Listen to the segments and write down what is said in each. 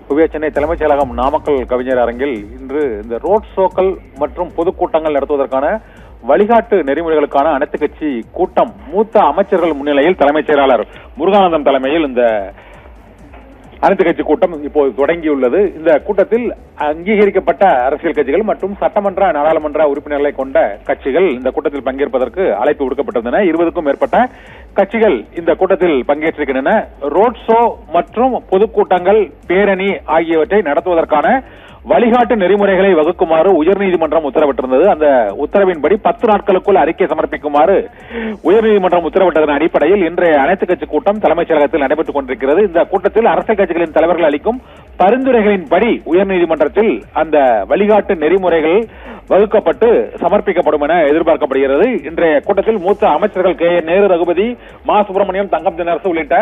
சென்னை தலைமைச் செயலகம் நாமக்கல் கவிஞர் அரங்கில் இன்று இந்த ரோட் ஷோக்கள் மற்றும் பொதுக்கூட்டங்கள் நடத்துவதற்கான வழிகாட்டு நெறிமுறைகளுக்கான அனைத்து கட்சி கூட்டம் மூத்த அமைச்சர்கள் முன்னிலையில் தலைமைச் செயலாளர் முருகானந்தம் தலைமையில் இந்த அனைத்து கட்சி கூட்டம் இப்போது தொடங்கியுள்ளது. இந்த கூட்டத்தில் அங்கீகரிக்கப்பட்ட அரசியல் கட்சிகள் மற்றும் சட்டமன்ற நாடாளுமன்ற உறுப்பினர்களை கொண்ட கட்சிகள் இந்த கூட்டத்தில் பங்கேற்பதற்கு அழைப்பு விடுக்கப்பட்டிருந்தன. 20க்கும் மேற்பட்ட கட்சிகள் இந்த கூட்டத்தில் பங்கேற்றிருக்கின்றன. ரோட் ஷோ மற்றும் பொதுக்கூட்டங்கள், பேரணி ஆகியவற்றை நடத்துவதற்கான வழிகாட்டு நெறிமுறைகளை வகுக்குமாறு உயர்நீதிமன்றம் உத்தரவிட்டிருந்தது. அந்த உத்தரவின்படி 10 நாட்களுக்குள் அறிக்கை சமர்ப்பிக்குமாறு உயர்நீதிமன்றம் உத்தரவிட்டதன் அடிப்படையில் இன்றைய அனைத்து கட்சி கூட்டம் தலைமைச் செயலகத்தில் நடைபெற்றுக் கொண்டிருக்கிறது. இந்த கூட்டத்தில் அரசியல் கட்சிகளின் தலைவர்கள் அளிக்கும் பரிந்துரைகளின்படி உயர்நீதிமன்றத்தில் அந்த வழிகாட்டு நெறிமுறைகள் வகுக்கப்பட்டு சமர்ப்பிக்கப்படும் என எதிர்பார்க்கப்படுகிறது. இன்றைய கூட்டத்தில் மூத்த அமைச்சர்கள் KN நேரு, ரகுபதி, மா சுப்பிரமணியம், தங்கம் தென்னரசு உள்ளிட்ட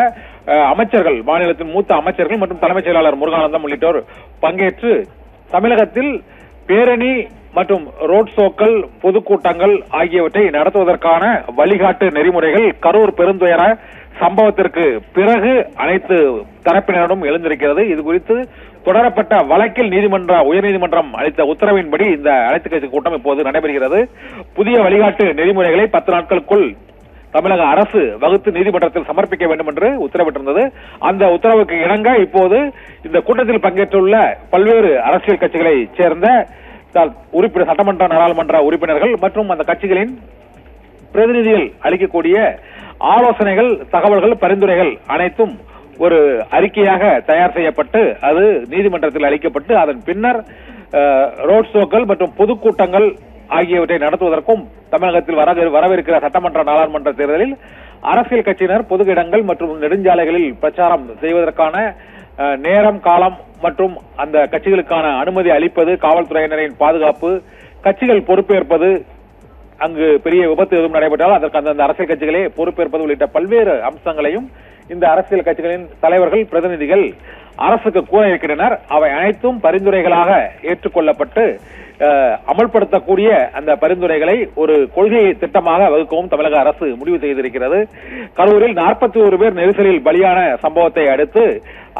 அமைச்சர்கள், மாநிலத்தின் மூத்த அமைச்சர்கள் மற்றும் தலைமைச் செயலாளர் முருகானந்தம் உள்ளிட்டோர் பங்கேற்று தமிழகத்தில் பேரணி மற்றும் ரோட் ஷோக்கள், பொதுக்கூட்டங்கள் ஆகியவற்றை நடத்துவதற்கான வழிகாட்டு நெறிமுறைகள் கரூர் பெருந்துயர சம்பவத்திற்கு பிறகு அனைத்து தரப்பினரிடம் எழுந்திருக்கிறது. இது குறித்து தொடரப்பட்ட வழக்கில் உயர்நீதிமன்றம் அளித்த உத்தரவின்படி இந்த அனைத்து கட்சி கூட்டம் இப்போது நடைபெறுகிறது. புதிய வழிகாட்டு நெறிமுறைகளை 10 நாட்களுக்குள் தமிழக அரசு வகுத்து நீதிமன்றத்தில் சமர்ப்பிக்க வேண்டும் என்று உத்தரவிட்டிருந்தது. அந்த உத்தரவுக்கு இணங்க இப்போது இந்த கூட்டத்தில் பங்கேற்றுள்ள பல்வேறு அரசியல் கட்சிகளை சேர்ந்த உறுப்பினர், சட்டமன்ற நாடாளுமன்ற உறுப்பினர்கள் மற்றும் அந்த கட்சிகளின் பிரதிநிதிகள் அளிக்கக்கூடிய ஆலோசனைகள், தகவல்கள், பரிந்துரைகள் அனைத்தும் ஒரு அறிக்கையாக தயார் செய்யப்பட்டு அது நீதிமன்றத்தில் அளிக்கப்பட்டு அதன் பின்னர் ரோட் ஷோக்கள் மற்றும் பொதுக்கூட்டங்கள் ஆகியவற்றை நடத்துவதற்கும் தமிழகத்தில் வரவிருக்கிற சட்டமன்ற நாடாளுமன்ற தேர்தலில் அரசியல் கட்சியினர் பொது இடங்கள் மற்றும் நெடுஞ்சாலைகளில் பிரச்சாரம் செய்வதற்கான நேரம், காலம் மற்றும் அந்த கட்சிகளுக்கான அனுமதி அளிப்பது, காவல்துறையினரின் பாதுகாப்பு, கட்சிகள் பொறுப்பேற்பது, அங்கு பெரிய விபத்து எதுவும் நடைபெற்றால் அதற்கு அந்த அரசியல் கட்சிகளே பொறுப்பேற்பது உள்ளிட்ட பல்வேறு அம்சங்களையும் இந்த அரசியல் கட்சிகளின் தலைவர்கள், பிரதிநிதிகள் அரசுக்கு கூற இருக்கின்றனர். அவை அனைத்தும் பரிந்துரைகளாக ஏற்றுக்கொள்ளப்பட்டு அமல்படுத்தக்கூடிய அந்த பரிந்துரைகளை ஒரு கொள்கை திட்டமாக வகுக்கவும் தமிழக அரசு முடிவு செய்திருக்கிறது. கரூரில் 41 பேர் நெரிசலில் பலியான சம்பவத்தை அடுத்து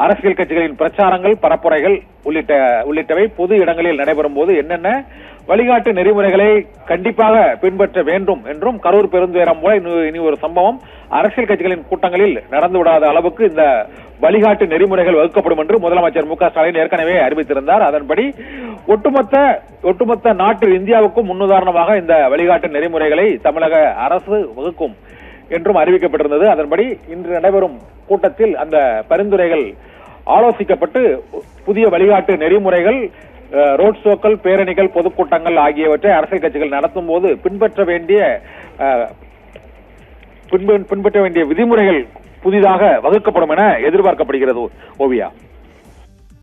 அரசியல் கட்சிகளின் பிரச்சாரங்கள், பரப்புரைகள் உள்ளிட்டவை பொது இடங்களில் நடைபெறும் போது என்னென்ன வழிகாட்டு நெறிமுறைகளை கண்டிப்பாக பின்பற்ற வேண்டும் என்றும், கரூர் பெருந்துயரம் போல இனி ஒரு சம்பவம் அரசியல் கட்சிகளின் கூட்டங்களில் நடந்துவிடாத அளவுக்கு இந்த வழிகாட்டு நெறிமுறைகள் வகுக்கப்படும் என்று முதலமைச்சர் மு க ஸ்டாலின் ஏற்கனவே அறிவித்திருந்தார். அதன்படி ஒட்டுமொத்த நாட்டில் இந்தியாவுக்கும் முன்னுதாரணமாக இந்த வழிகாட்டு நெறிமுறைகளை தமிழக அரசு வகுக்கும் என்றும் அறிவிக்கப்பட்டிருந்தது. அதன்படி இன்று நடைபெறும் கூட்டத்தில் அந்த பரிந்துரைகள் ஆலோசிக்கப்பட்டு புதிய வழிகாட்டு நெறிமுறைகள், ரோட் ஷோக்கள், பேரணிகள், பொதுக்கூட்டங்கள் ஆகியவற்றை அரசியல் கட்சிகள் நடத்தும் போது பின்பற்ற வேண்டிய விதிமுறைகள் புதிதாக வகுக்கப்படும் என எதிர்பார்க்கப்படுகிறது. ஓவியா.